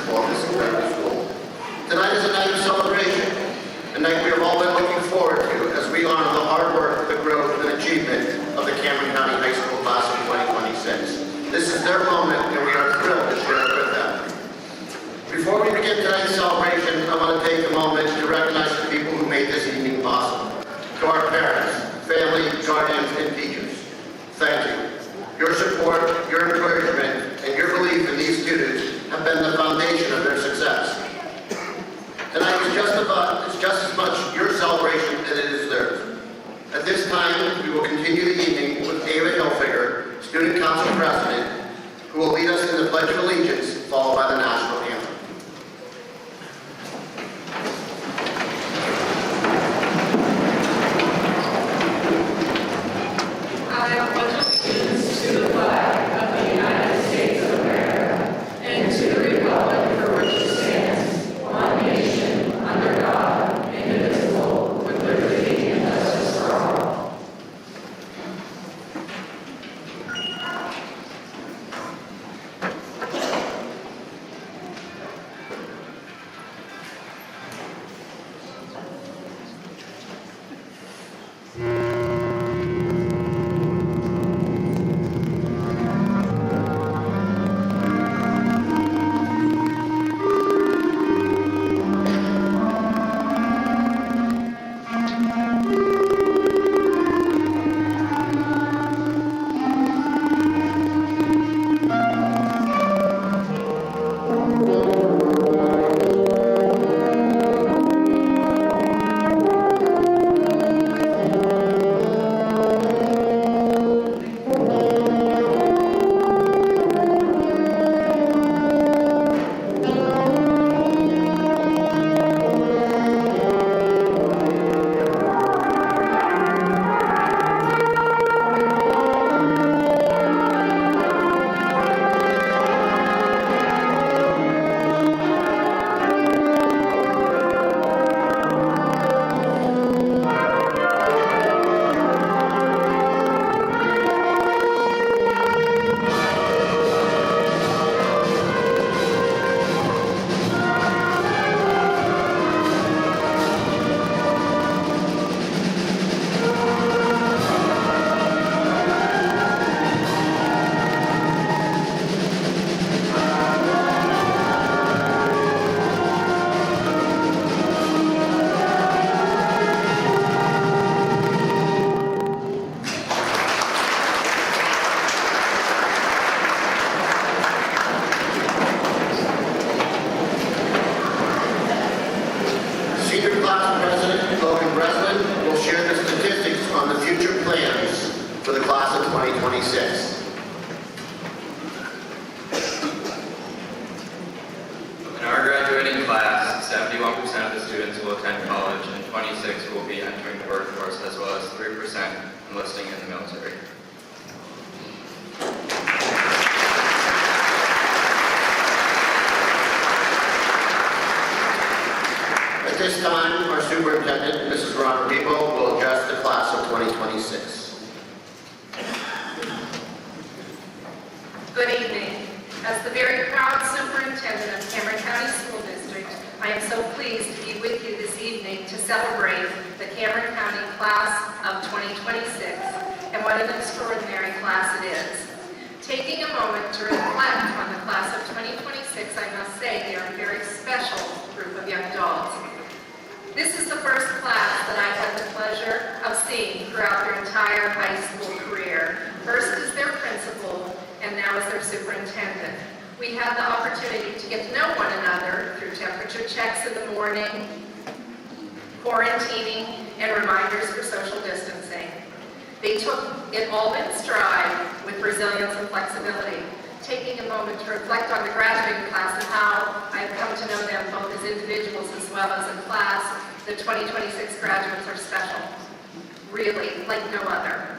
principal of this incredible school. Tonight is a night of celebration, a night we have all been looking forward to as we honor the hard work, the growth, and achievement of the Cameron County High School class of 2026. This is their moment, and we are thrilled to share it with them. Before we begin tonight's celebration, I want to take a moment to recognize the people who made this evening possible. To our parents, family, guardians, and teachers, thank you. Your support, your encouragement, and your belief in these students have been the foundation of their success. Tonight is just as much your celebration as it is theirs. At this time, we will continue the evening with David Hilfiger, Student Council President, who will lead us in the Pledge of Allegiance, followed by the National Anthem. I pledge allegiance to the flag of the United States of America and to the republic for which it stands, one nation, under God, indivisible, with liberty and justice for all. For the class of 2026. In our graduating class, 71% of the students will attend college and 26% will be entering the workforce, as well as 3% enlisting in the military. At this time, our superintendent, Mrs. Ron Rebo, will address the class of 2026. Good evening. As the very proud superintendent of Cameron County School District, I am so pleased to be with you this evening to celebrate the Cameron County class of 2026, and what an extraordinary class it is. Taking a moment to reflect on the class of 2026, I must say they are a very special group of young adults. This is the first class that I've had the pleasure of seeing throughout their entire high school career. First as their principal, and now as their superintendent. We had the opportunity to get to know one another through temperature checks in the morning, quarantining, and reminders for social distancing. They took it all in stride with resilience and flexibility, taking a moment to reflect on the graduating class and how I've come to know them both as individuals as well as a class. The 2026 graduates are special, really like no other.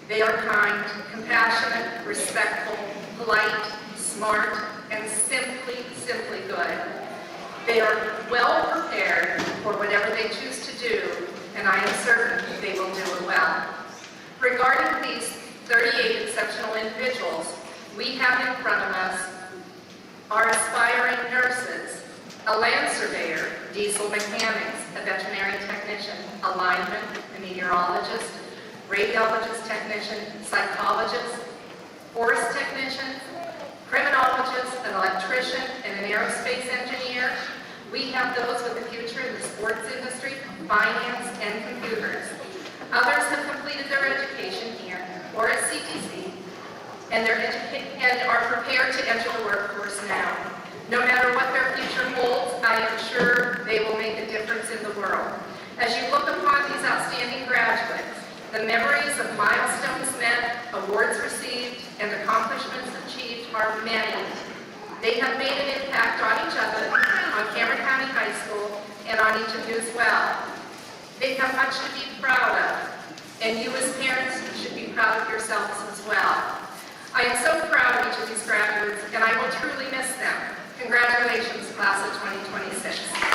They are kind, compassionate, respectful, polite, smart, and simply good. They are well prepared for whatever they choose to do, and I am certain they will do it well. Regarding these 38 exceptional individuals, we have in front of us our aspiring nurses, a land surveyor, diesel mechanics, a veterinary technician, a lineman, a meteorologist, radiologist technician, psychologist, forest technician, criminologist, an electrician, and an aerospace engineer. We have those with a future in the sports industry, finance, and computers. Others have completed their education here or at CTC and are prepared to enter the workforce now. No matter what their future holds, I am sure they will make a difference in the world. As you look upon these outstanding graduates, the memories of milestones met, awards received, and accomplishments achieved are many. They have made an impact on each other, on Cameron County High School, and on each of you as well. They have much to be proud of, and you as parents should be proud of yourselves as well. I am so proud of each of these graduates, and I will truly miss them. Congratulations, class of 2026.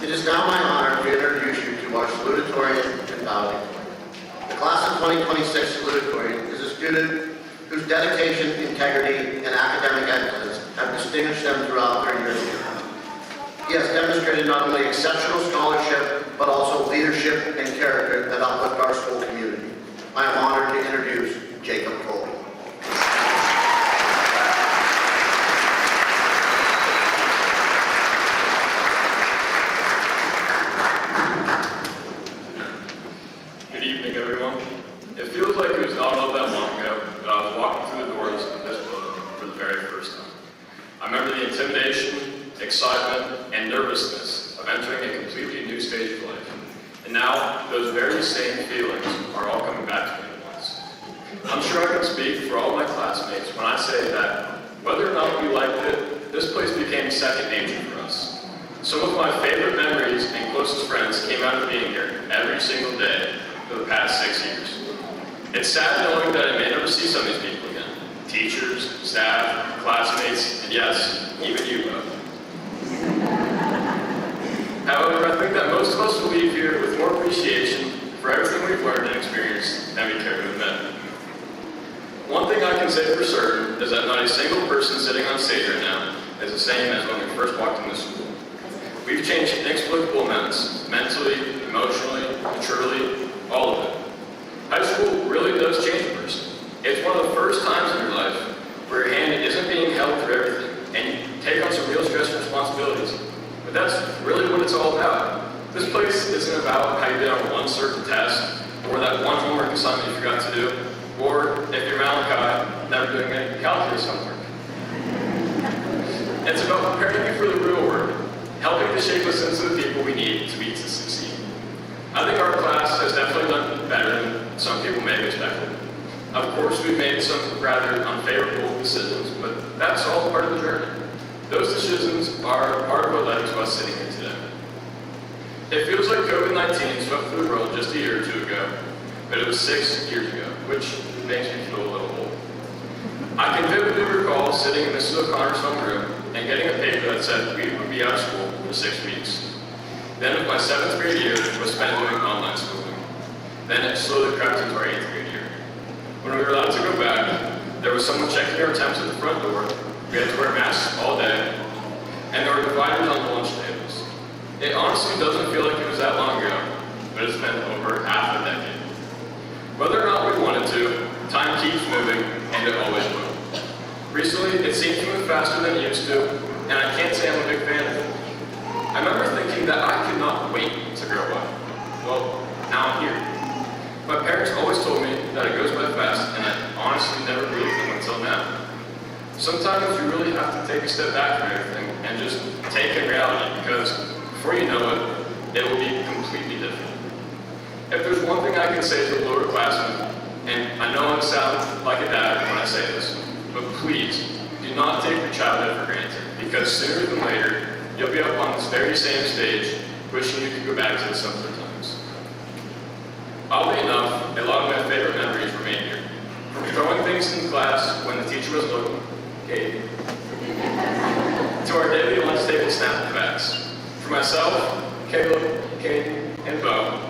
It is now my honor to introduce you to our salutatorian and valedictorian. The class of 2026 salutatorian is a student whose dedication, integrity, and academic excellence have distinguished them throughout their years here. He has demonstrated not only exceptional scholarship, but also leadership and character that uplift our school community. I am honored to introduce Jacob Colby. Good evening, everyone. It feels like it was not all that long ago that I was walking through the doors of this building for the very first time. I remember the intimidation, excitement, and nervousness of entering a completely new stage of life. And now, those very same feelings are all coming back to me at once. I'm sure I can speak for all my classmates when I say that, whether or not we liked it, this place became second nature for us. Some of my favorite memories and closest friends came out of being here every single day for the past 6 years. It's sad knowing that I may never see some of these people again. Teachers, staff, classmates, and yes, even you both. However, I think that most of us will leave here with more appreciation for everything we've learned and experienced than we care to admit. One thing I can say for certain is that not a single person sitting on stage right now is the same as when we first walked into school. We've changed inexplicable amounts, mentally, emotionally, maturely, all of it. High school really does change a person. It's one of the first times in your life where your hand isn't being held through everything, and you take on some real stress and responsibilities. But that's really what it's all about. This place isn't about how you did on one certain test, or that one homework assignment you forgot to do, or if you're Malachi, never doing any calculus homework. It's about preparing you for the real world, helping to shape us into the people we need to be to succeed. I think our class has definitely done better than some people may have expected. Of course, we've made some rather unfavorable decisions, but that's all part of the journey. Those decisions are part of what led to us sitting here today. It feels like COVID-19 swept through the world just a year or two ago, but it was 6 years ago, which makes me feel a little old. I can vividly recall sitting in Mrs. O'Connor's homeroom and getting a paper that said we would be out of school for 6 weeks. Then of my 7th grade year was spent doing online schooling. Then it slowly crept into our 8th grade year. When we were allowed to go back, there was someone checking our temps at the front door. We had to wear masks all day, and there were dividers on the lunch tables. It honestly doesn't feel like it was that long ago, but it's been over half a decade. Whether or not we wanted to, time keeps moving, and it always will. Recently, it seems to move faster than it used to, and I can't say I'm a big fan of it. I remember thinking that I could not wait to grow up. Well, now I'm here. My parents always told me that it goes by fast, and I honestly never believed them until now. Sometimes you really have to take a step back from everything and just take in reality, because before you know it, it will be completely different. If there's one thing I can say to the lower classmen, and I know I sound like a dad when I say this, but please, do not take your childhood for granted, because sooner than later, you'll be up on this very same stage, wishing you could go back to the simpler times. Oddly enough, a lot of my favorite memories remain here. From throwing things in class when the teacher was looking, Kate, to our daily lunch table snapbacks. For myself, Caleb, Kate, and Bo,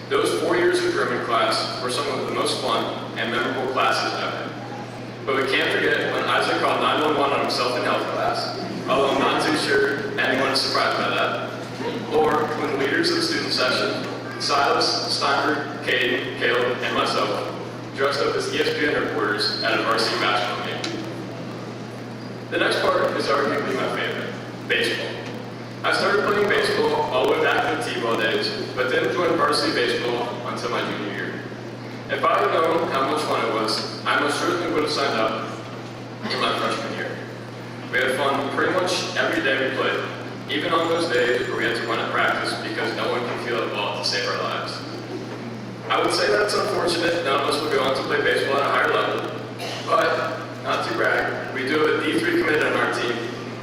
those 4 years of German class were some of the most fun and memorable classes ever. But we can't forget when Isaac called 911 on himself in health class, although I'm not too sure anyone is surprised by that. Or when the leaders of the student session, Silas, Steinberg, Caden, Caleb, and myself, dressed up as ESPN reporters at a varsity basketball game. The next part is arguably my favorite, baseball. I started playing baseball all the way back in the T-ball days, but didn't join varsity baseball until my junior year. If I had known how much fun it was, I most certainly would have signed up in my freshman year. We had fun pretty much every day we played, even on those days where we had to run at practice because no one can feel the ball to save our lives. I would say that's unfortunate. None of us will go on to play baseball at a higher level, but not to brag, we do have a D3 committed on our team,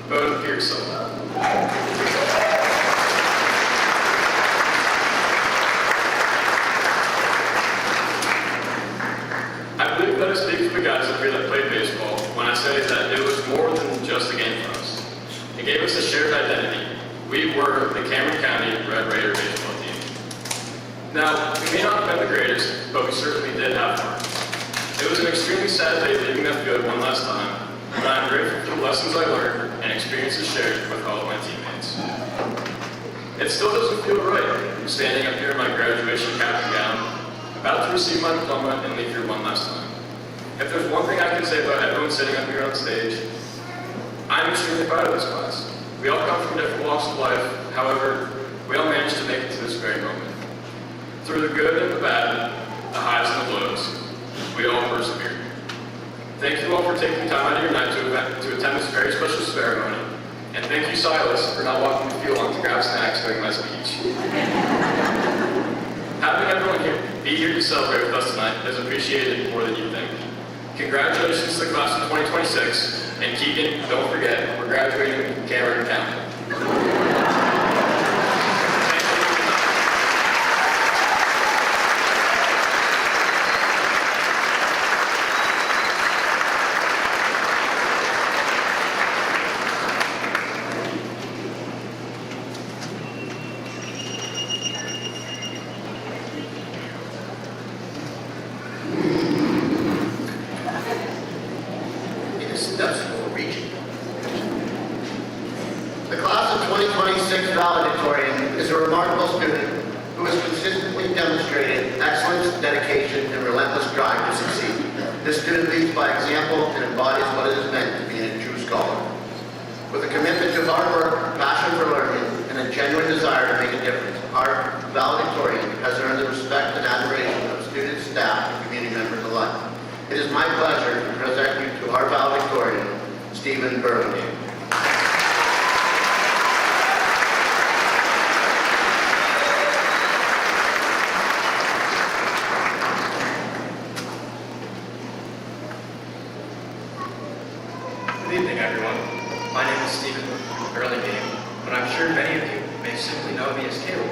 Bo Pearson. I believe that I speak for the guys up here that played baseball when I say that it was more than just a game for us. It gave us a shared identity. We were the Cameron County Red Raider baseball team. Now, we may not have been the greatest, but we certainly did have fun. It was an extremely sad day leaving that field one last time, but I am grateful for the lessons I learned and experiences shared with all of my teammates. It still doesn't feel right, standing up here in my graduation cap and gown, about to receive my diploma and leave here one last time. If there's one thing I can say about everyone sitting up here on stage, I'm extremely proud of this class. We all come from different walks of life, however, we all managed to make it to this very moment. Through the good and the bad, the highs and the lows, we all persevere. Thank you all for taking time out of your night to attend this very special ceremony. And thank you, Silas, for not walking the field on to grab snacks during my speech. Having everyone be here to celebrate with us tonight is appreciated more than you think. Congratulations to the class of 2026, and Keegan, don't forget, we're graduating from Cameron County. Steps for reaching. The class of 2026 valedictorian is a remarkable student who has consistently demonstrated excellence, dedication, and relentless drive to succeed. This student leads by example and embodies what it is meant to be a true scholar. With a commitment to hard work, passion for learning, and a genuine desire to make a difference, our valedictorian has earned the respect and admiration of students, staff, and community members alike. It is my pleasure to present you to our valedictorian, Stephen Burlingame. Good evening, everyone. My name is Stephen Burlingame, but I'm sure many of you may simply know me as Caleb.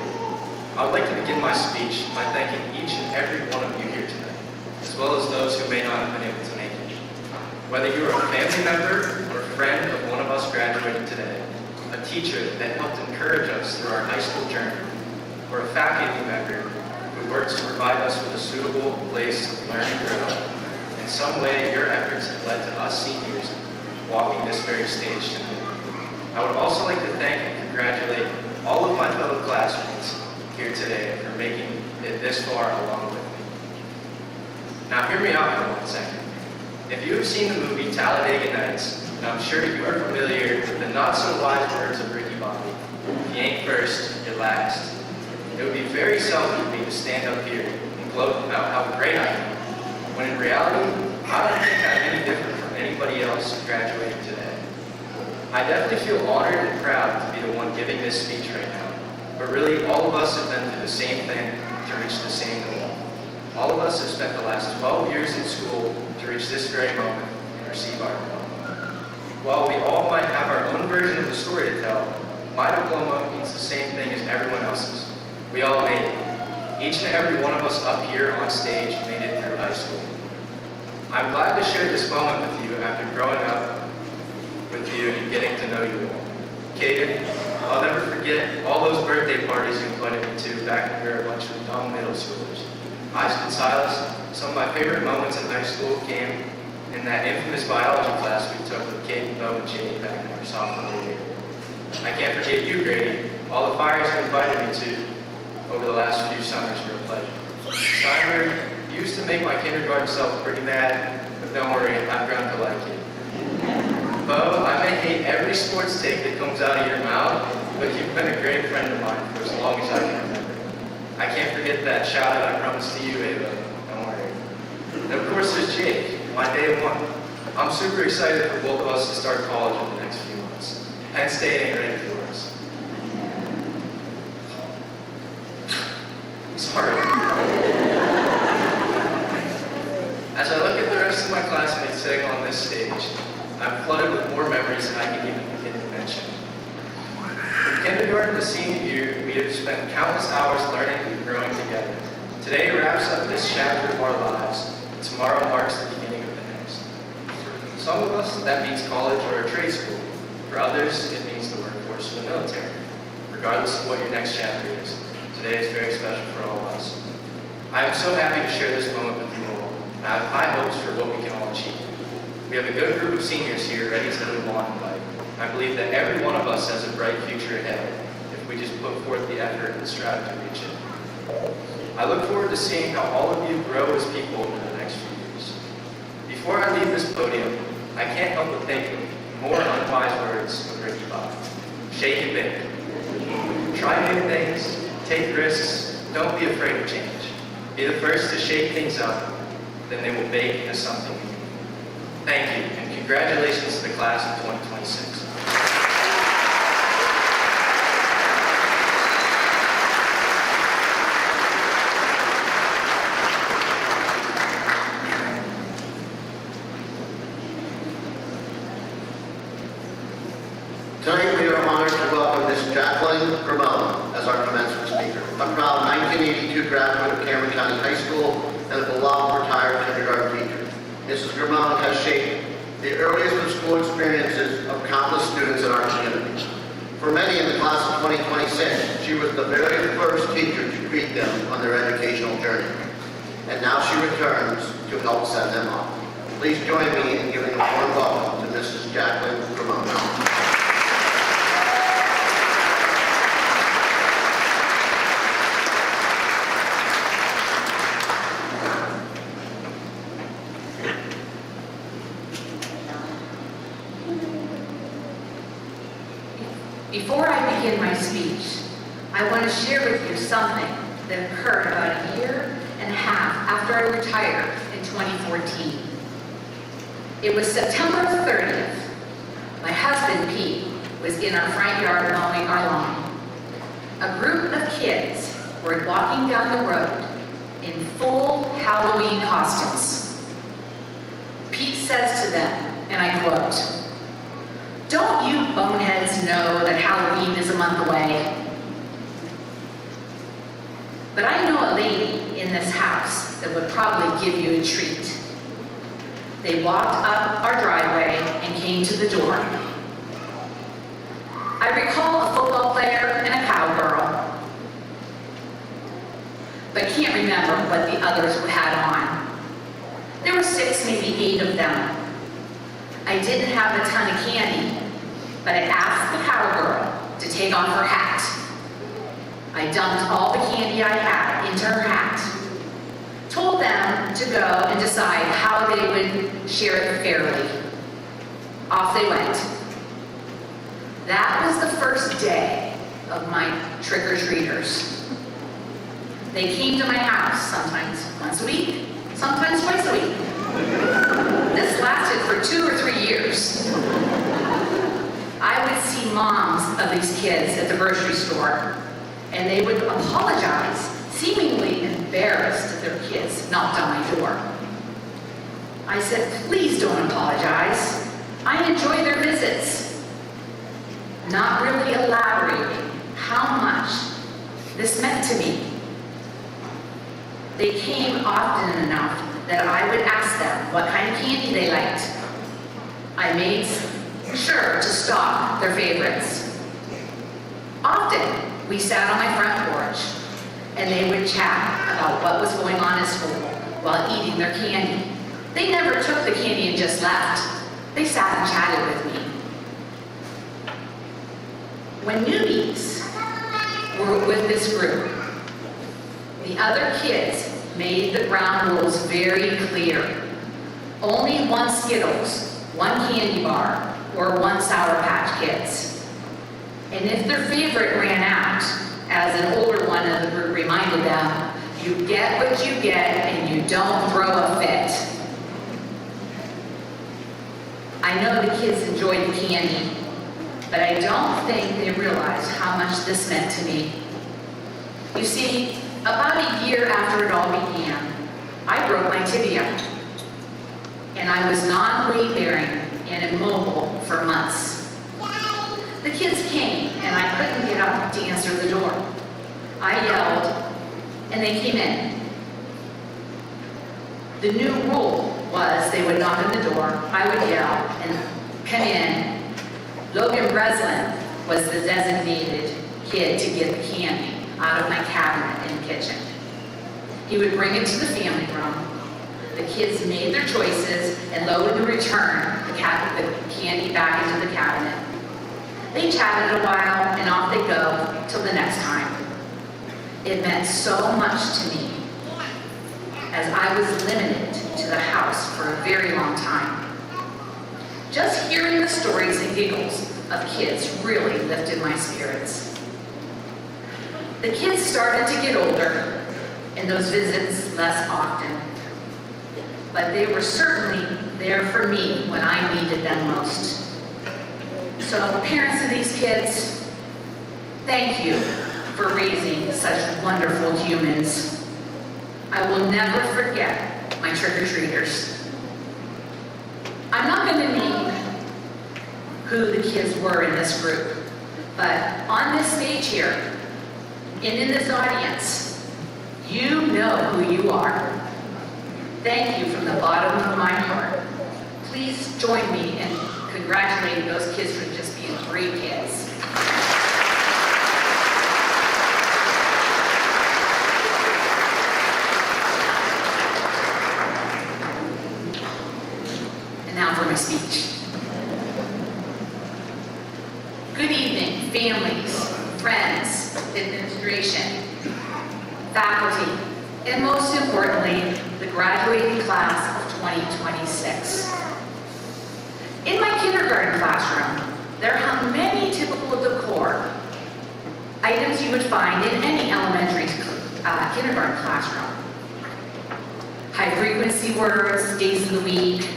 I would like to begin my speech by thanking each and every one of you here tonight, as well as those who may not have been able to make it. Whether you are a family member or a friend of one of us graduating today, a teacher that helped encourage us through our high school journey, or a faculty member who worked to provide us with a suitable place to learn and grow, in some way your efforts have led to us seniors walking this very stage tonight. I would also like to thank and congratulate all of my fellow classmates here today for making it this far along with me. Now hear me out for 1 second. If you have seen the movie Talladega Nights, and I'm sure you are familiar with the not-so-wise words of Ricky Bobby, if you ain't first, you're last. It would be very selfish of me to stand up here and gloat about how great I am, when in reality, I don't think I'm any different from anybody else graduating today. I definitely feel honored and proud to be the one giving this speech right now, but really all of us have been through the same thing to reach the same goal. All of us have spent the last 12 years in school to reach this very moment and receive our diploma. While we all might have our own version of the story to tell, my diploma means the same thing as everyone else's. We all made it. Each and every one of us up here on stage made it through high school. I'm glad to share this moment with you after growing up with you and getting to know you all. Kaden, I'll never forget all those birthday parties you invited me to back when we were a bunch of young middle schoolers. Isaac and Silas, some of my favorite moments in high school came in that infamous biology class we took with Kaden, Bo, and Jade back in our sophomore year. I can't forget you, Grady. All the fires you invited me to over the last few summers were a pleasure. Steinberg, you used to make my kindergarten self pretty mad, but don't worry, I've grown to like you. Bo, I may hate every sports take that comes out of your mouth, but you've been a great friend of mine for as long as I can remember. I can't forget that shout out I promised to you, Ava. Don't worry. And of course, there's Jake, my day one. I'm super excited for both of us to start college in the next few months. Penn State ain't ready for us. Sorry. As I look at the rest of my classmates sitting on this stage, I'm flooded with more memories than I can even begin to mention. From kindergarten to senior year, we have spent countless hours learning and growing together. Today wraps up this chapter of our lives, and tomorrow marks the beginning of the next. For some of us, that means college or a trade school. For others, it means the workforce or the military. Regardless of what your next chapter is, today is very special for all of us. I am so happy to share this moment with you all, and I have high hopes for what we can all achieve. We have a good group of seniors here ready to move on in life. I believe that every one of us has a bright future ahead if we just put forth the effort and strive to reach it. I look forward to seeing how all of you grow as people over the next few years. Before I leave this podium, I can't help but think of more unwise words of Ricky Bobby. Shake and bake. Try new things, take risks, don't be afraid of change. Be the first to shake things up, then they will bake into something new. Thank you, and congratulations to the class of 2026. Tonight, we are honored to welcome Ms. Jacqueline Ramon as our commencement speaker. A proud 1982 graduate of Cameron County High School and a beloved retired kindergarten teacher. Mrs. Ramon has shaped the earliest of school experiences of countless students in our community. For many in the class of 2026, she was the very first teacher to greet them on their educational journey. And now she returns to help send them off. Please join me in giving a warm welcome to Mrs. Jacqueline Ramon. Before I begin my speech, I want to share with you something that occurred about a year and a half after I retired in 2014. It was September 30th. My husband, Pete, was in our front yard mowing our lawn. A group of kids were walking down the road in full Halloween costumes. Pete says to them, and I quote, "Don't you boneheads know that Halloween is a month away?" But I know a lady in this house that would probably give you a treat. They walked up our driveway and came to the door. I recall a football player and a cowgirl, but can't remember what the others had on. There were 6, maybe 8 of them. I didn't have a ton of candy, but I asked the cowgirl to take off her hat. I dumped all the candy I had into her hat, told them to go and decide how they would share it fairly. Off they went. That was the first day of my trick-or-treaters. They came to my house sometimes once a week, sometimes twice a week. This lasted for 2 or 3 years. I would see moms of these kids at the grocery store, and they would apologize, seemingly embarrassed that their kids knocked on my door. I said, "Please don't apologize. I enjoy their visits." Not really elaborating how much this meant to me. They came often enough that I would ask them what kind of candy they liked. I made sure to stock their favorites. Often, we sat on my front porch, and they would chat about what was going on at school while eating their candy. They never took the candy and just left. They sat and chatted with me. When newbies were with this group, the other kids made the ground rules very clear. Only 1 Skittles, 1 candy bar, or 1 Sour Patch Kids. And if their favorite ran out, as an older one of the group reminded them, you get what you get and you don't throw a fit. I know the kids enjoyed the candy, but I don't think they realized how much this meant to me. You see, about a year after it all began, I broke my tibia, and I was non-weight-bearing and immobile for months. The kids came, and I couldn't get up to answer the door. I yelled, and they came in. The new rule was they would knock on the door, I would yell, and come in. Logan Breslin was the designated kid to get the candy out of my cabinet in the kitchen. He would bring it to the family room. The kids made their choices and Logan would return the candy back into the cabinet. They chatted a while and off they go till the next time. It meant so much to me, as I was limited to the house for a very long time. Just hearing the stories and giggles of kids really lifted my spirits. The kids started to get older, and those visits less often. But they were certainly there for me when I needed them most. So parents of these kids, thank you for raising such wonderful humans. I will never forget my trick-or-treaters. I'm not going to name who the kids were in this group, but on this stage here, and in this audience, you know who you are. Thank you from the bottom of my heart. Please join me in congratulating those kids for just being great kids. And now for my speech. Good evening, families, friends, administration, faculty, and most importantly, the graduating class of 2026. In my kindergarten classroom, there hung many typical decor items you would find in any elementary kindergarten classroom. High-frequency words, days of the week,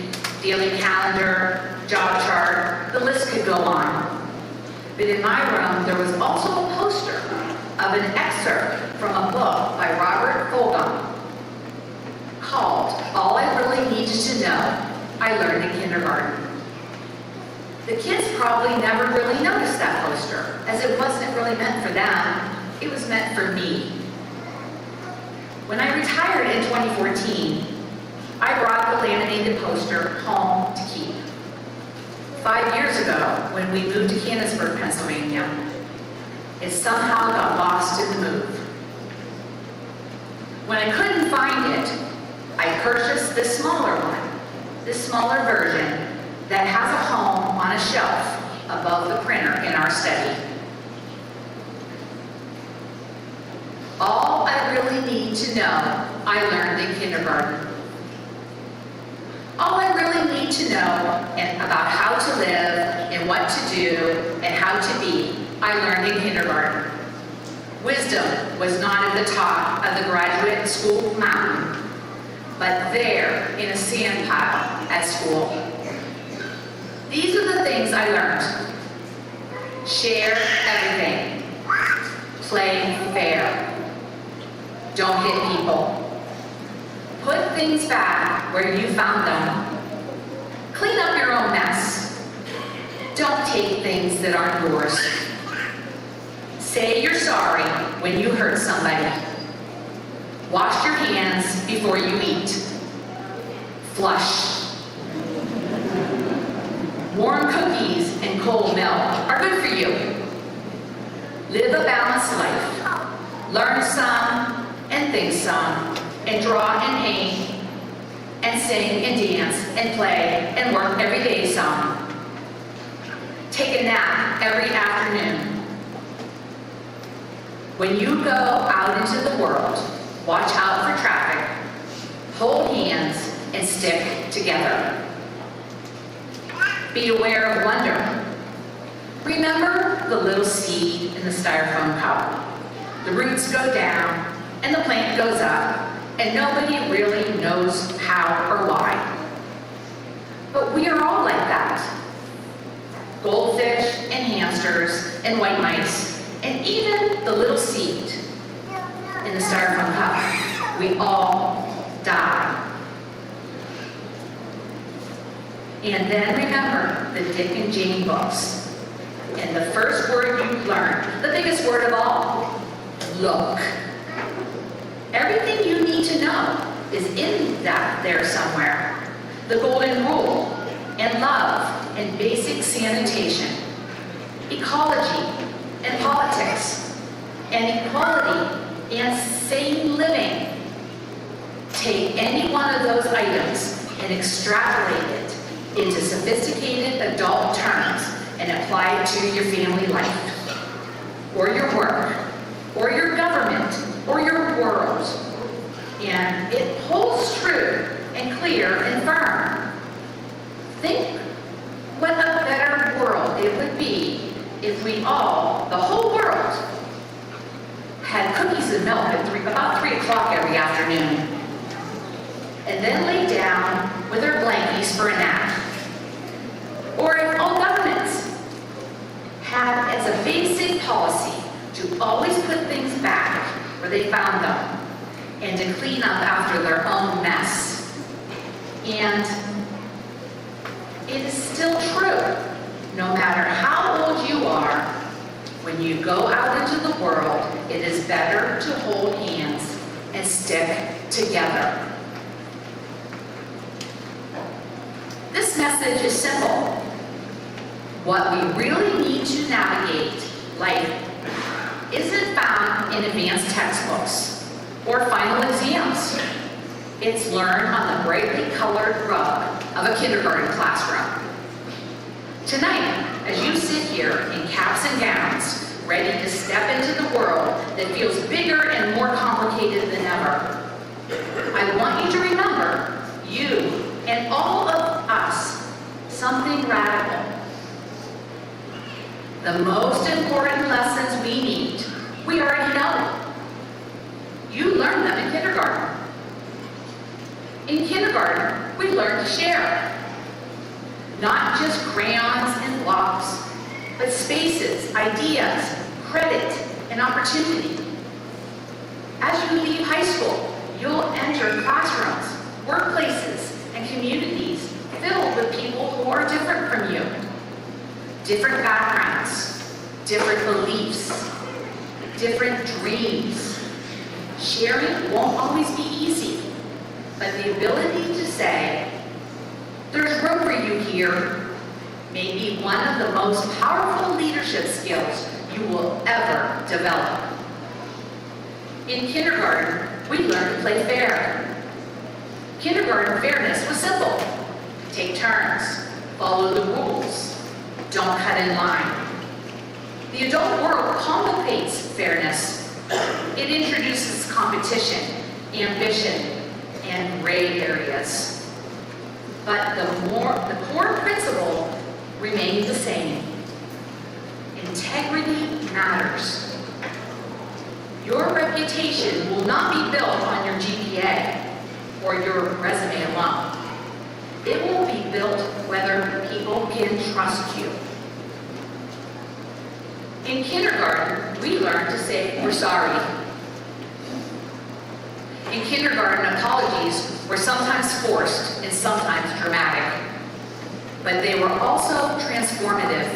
daily calendar, job chart, the list could go on. But in my room, there was also a poster of an excerpt from a book by Robert Fulghum called All I Really Needed to Know I Learned in Kindergarten. The kids probably never really noticed that poster, as it wasn't really meant for them, it was meant for me. When I retired in 2014, I brought the laminated poster home to keep. 5 years ago, when we moved to Canonsburg, Pennsylvania, it somehow got lost in the move. When I couldn't find it, I purchased this smaller one, this smaller version that has a home on a shelf above the printer in our study. All I really need to know, I learned in kindergarten. All I really need to know about how to live and what to do and how to be, I learned in kindergarten. Wisdom was not at the top of the graduate school mountain, but there in a sand pile at school. These are the things I learned. Share everything. Play fair. Don't hit people. Put things back where you found them. Clean up your own mess. Don't take things that aren't yours. Say you're sorry when you hurt somebody. Wash your hands before you eat. Flush. Warm cookies and cold milk are good for you. Live a balanced life. Learn some and think some, and draw and paint, and sing and dance and play and work every day some. Take a nap every afternoon. When you go out into the world, watch out for traffic, hold hands, and stick together. Be aware of wonder. Remember the little seed in the styrofoam cup. The roots go down, and the plant goes up, and nobody really knows how or why. But we are all like that. Goldfish and hamsters and white mice, and even the little seed in the styrofoam cup. We all die. And then remember the Dick and Jane books. And the first word you learned, the biggest word of all, look. Everything you need to know is in that there somewhere. The golden rule, and love, and basic sanitation, ecology, and politics, and equality, and sane living. Take any one of those items and extrapolate it into sophisticated adult terms and apply it to your family life, or your work, or your government, or your world. And it holds true and clear and firm. Think what a better world it would be if we all, the whole world, had cookie cookies and milk at about 3 o'clock every afternoon, and then lay down with her blankies for a nap. Or if all governments had as a basic policy to always put things back where they found them and to clean up after their own mess. And it is still true, no matter how old you are, when you go out into the world, it is better to hold hands and stick together. This message is simple. What we really need to navigate life isn't found in advanced textbooks or final exams. It's learned on the brightly colored rug of a kindergarten classroom. Tonight, as you sit here in caps and gowns, ready to step into the world that feels bigger and more complicated than ever, I want you to remember, you and all of us, something radical. The most important lessons we need, we already know. You learned them in kindergarten. In kindergarten, we learn to share. Not just crayons and blocks, but spaces, ideas, credit, and opportunity. As you leave high school, you'll enter classrooms, workplaces, and communities filled with people who are different from you. Different backgrounds, different beliefs, different dreams. Sharing won't always be easy, but the ability to say, "There's room for you here," may be one of the most powerful leadership skills you will ever develop. In kindergarten, we learned to play fair. Kindergarten fairness was simple. Take turns, follow the rules, don't cut in line. The adult world complicates fairness. It introduces competition, ambition, and gray areas. But the core principle remains the same. Integrity matters. Your reputation will not be built on your GPA or your resume alone. It will be built whether people can trust you. In kindergarten, we learn to say we're sorry. In kindergarten, apologies were sometimes forced and sometimes dramatic, but they were also transformative.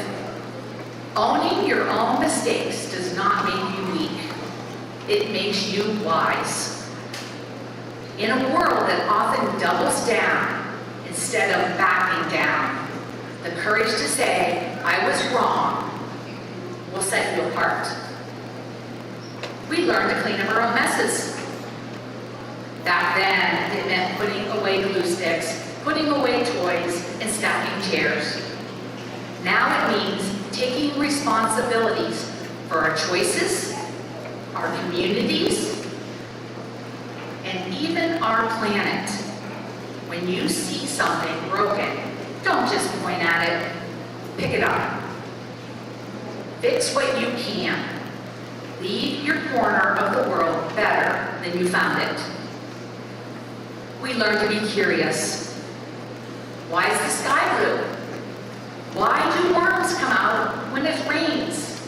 Owning your own mistakes does not make you weak. It makes you wise. In a world that often doubles down instead of backing down, the courage to say, "I was wrong," will set you apart. We learned to clean up our own messes. Back then, it meant putting away glue sticks, putting away toys, and stacking chairs. Now it means taking responsibilities for our choices, our communities, and even our planet. When you see something broken, don't just point at it, pick it up. Fix what you can. Leave your corner of the world better than you found it. We learn to be curious. Why is the sky blue? Why do worms come out when it rains?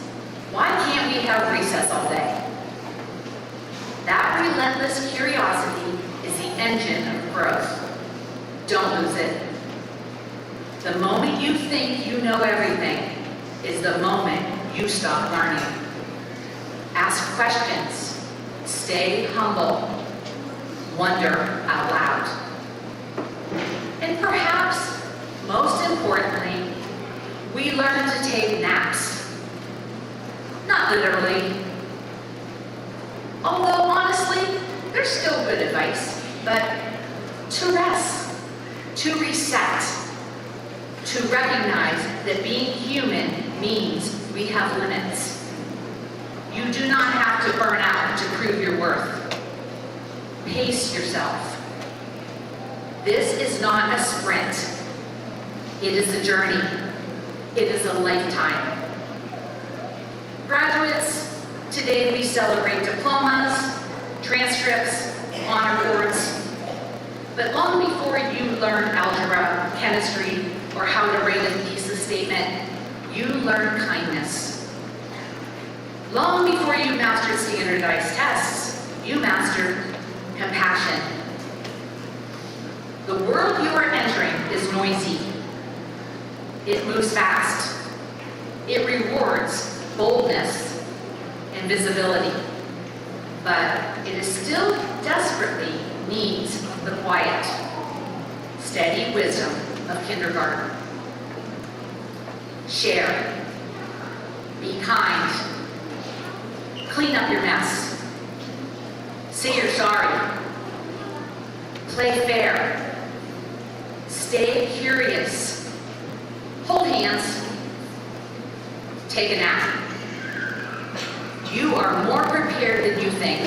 Why can't we have recess all day? That relentless curiosity is the engine of growth. Don't lose it. The moment you think you know everything is the moment you stop learning. Ask questions. Stay humble. Wonder out loud. And perhaps, most importantly, we learn to take naps. Not literally. Although, honestly, they're still good advice. But to rest, to reset, to recognize that being human means we have limits. You do not have to burn out to prove your worth. Pace yourself. This is not a sprint. It is a journey. It is a lifetime. Graduates, Today we celebrate diplomas, transcripts, honor boards. But long before you learned algebra, chemistry, or how to write a thesis statement, you learned kindness. Long before you mastered standardized tests, you mastered compassion. The world you are entering is noisy. It moves fast. It rewards boldness and visibility. But it is still desperately needs the quiet, steady wisdom of kindergarten. Share. Be kind. Clean up your mess. Say you're sorry. Play fair. Stay curious. Hold hands. Take a nap. You are more prepared than you think.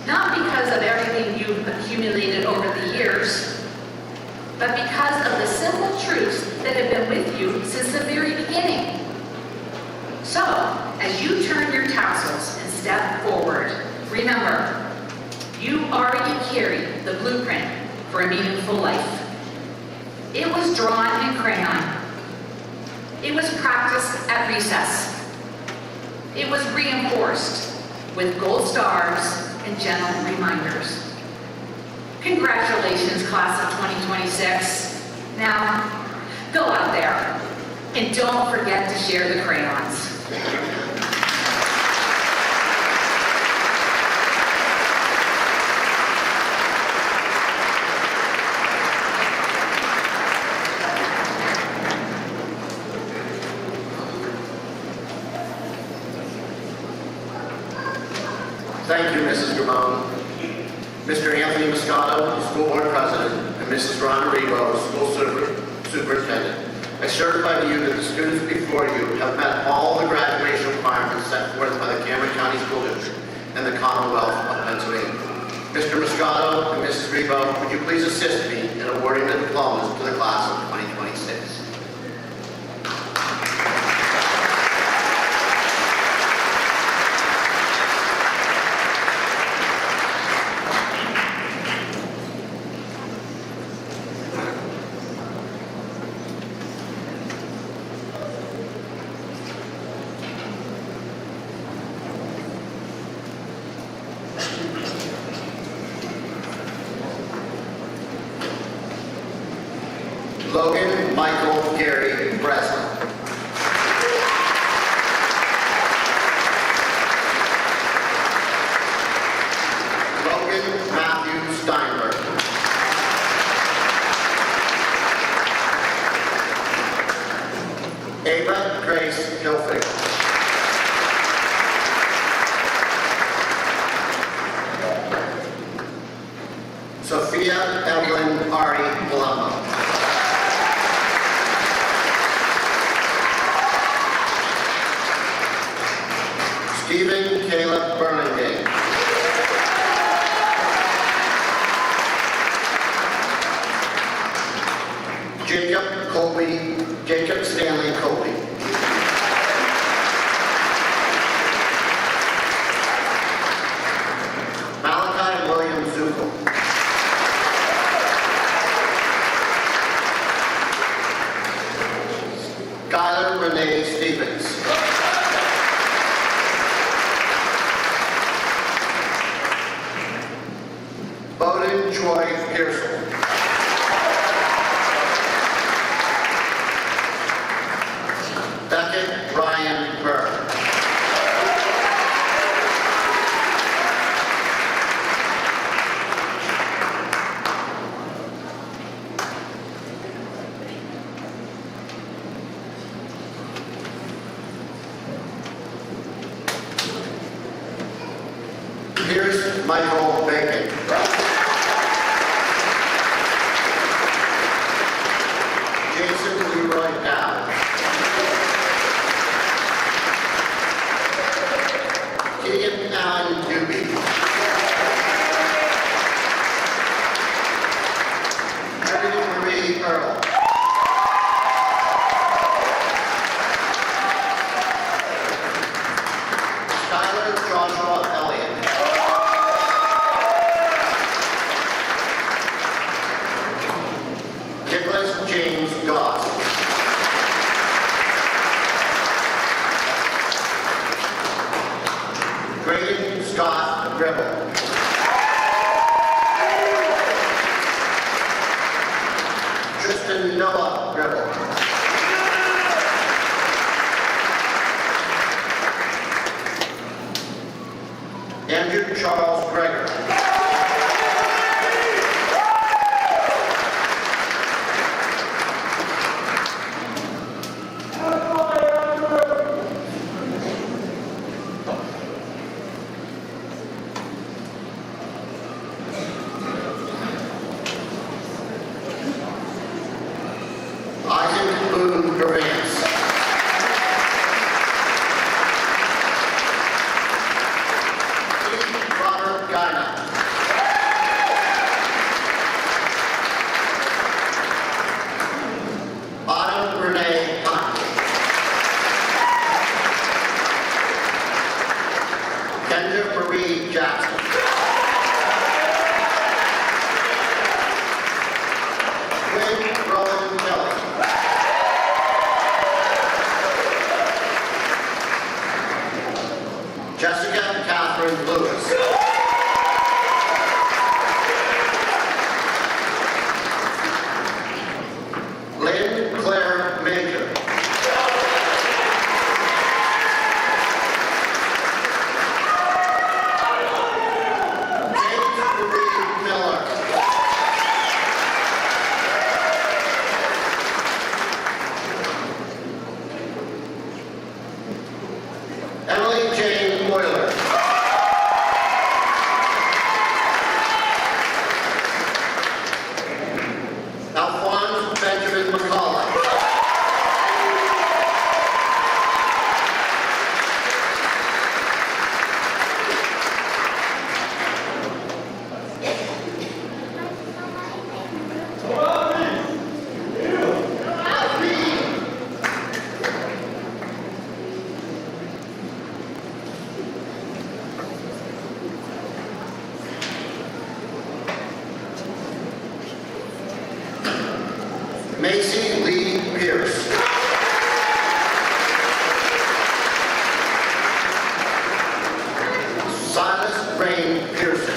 Not because of everything you've accumulated over the years, but because of the simple truths that have been with you since the very beginning. So, as you turn your tassels and step forward, remember, you already carry the blueprint for a meaningful life. It was drawn in crayon. It was practiced at recess. It was reinforced with gold stars and gentle reminders. Congratulations, class of 2026. Now, go out there and don't forget to share the crayons. Thank you, Mrs. Gabon. Mr. Anthony Moscato, School Board President, and Mrs. Rhonda Rebo, School Superintendent. I certify to you that the students before you have met all the graduation requirements set forth by the Cameron County School District and the Commonwealth of Pennsylvania. Mr. Moscato and Mrs. Rebo, would you please assist me in awarding the diplomas to the class of 2026? Logan Michael Gary Breslin. Logan Matthew Steinberg. Ava Grace Hilfiger. Sophia Evelyn Ari Palumbo. Stephen Caleb Burlingame. Jacob Stanley Colby. Malachi William Zuckel. Skylar Renee Stevens. Bowden Troy Pearson. Beckett Ryan Burr. Pierce Michael Bacon. Jason Leroy Dow. Keegan Allen Doobie. Meredith Marie Earl. Skylar Nicholas James Goss. Graydon Scott Gribble. Tristan Noah Gribble. Andrew Charles Greger. Isaac Boone Durance. Steve Robert Guina. Autumn Renee Hunt. Kendra Marie Jackson. Quinn Rowan Kelly. Jessica Catherine Lewis. Lynn Claire Major. James Marie Miller. Emily Jane Moyler. Alphonse Benjamin McCullough. Macy Lee Pierce. Silas Rain Pearson.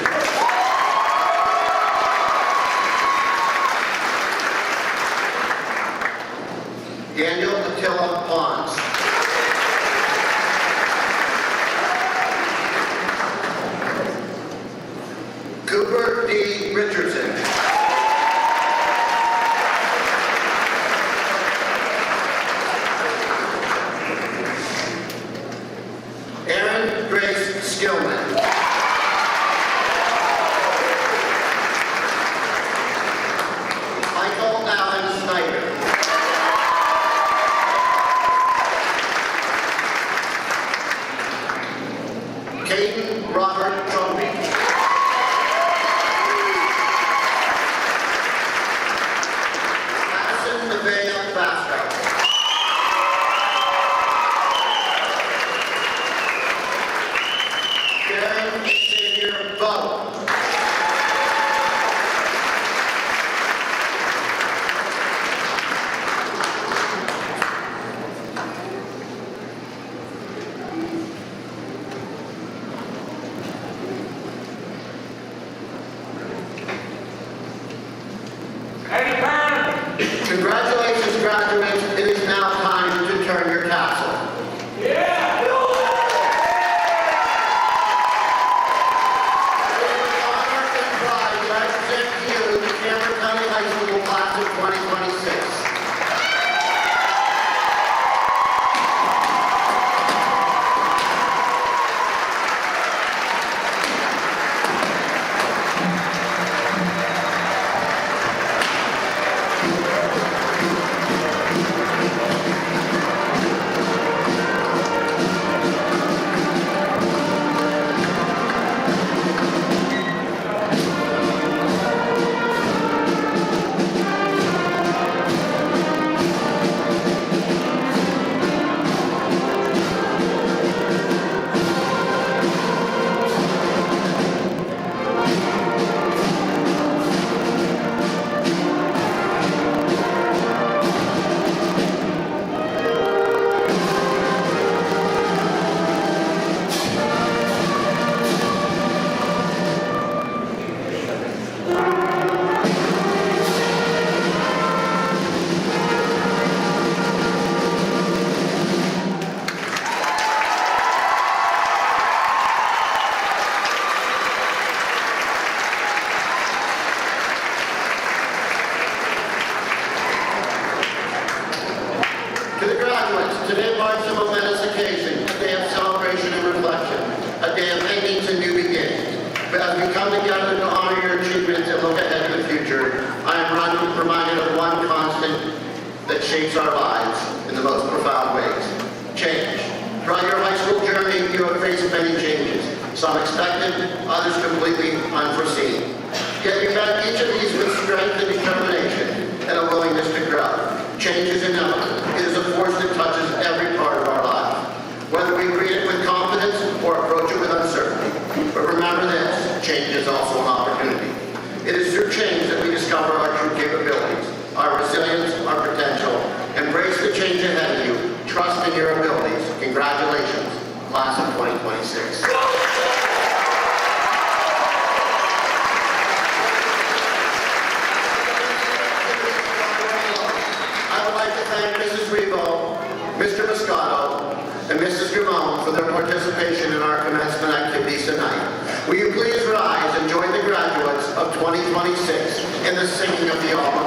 Daniel Attila Pons. Cooper D. Richardson. Aaron Grace Skillman. Michael Allen Snyder. Caden Robert Trophy. Madison Nevaeh Vasco. Karen Xavier Bowe. Congratulations, graduates. It is now time to turn your tassel. Honor and pride, I present to you the Cameron County High School class of 2026. today marks a momentous occasion, a day of celebration and reflection, a day of endings and new beginnings. But as we come together to honor your achievements and look ahead to the future, I am reminded of one constant that shapes our lives in the most profound ways: change. Throughout your high school journey, you have faced many changes, some expected, others completely unforeseen. Yet you met each of these with strength and determination and a willingness to grow. Change is inevitable. It is a force that touches every part of our lives, whether we greet it with confidence or approach it with uncertainty. But remember this, change is also an opportunity. It is through change that we discover our true capabilities, our resilience, our potential. Embrace the change ahead of you. Trust in your abilities. Congratulations, class of 2026. I would like to thank Mrs. Rebo, Mr. Moscato, and Mrs. Gramone for their participation in our commencement activities tonight. Will you please rise and join the graduates of 2026 in the singing of the All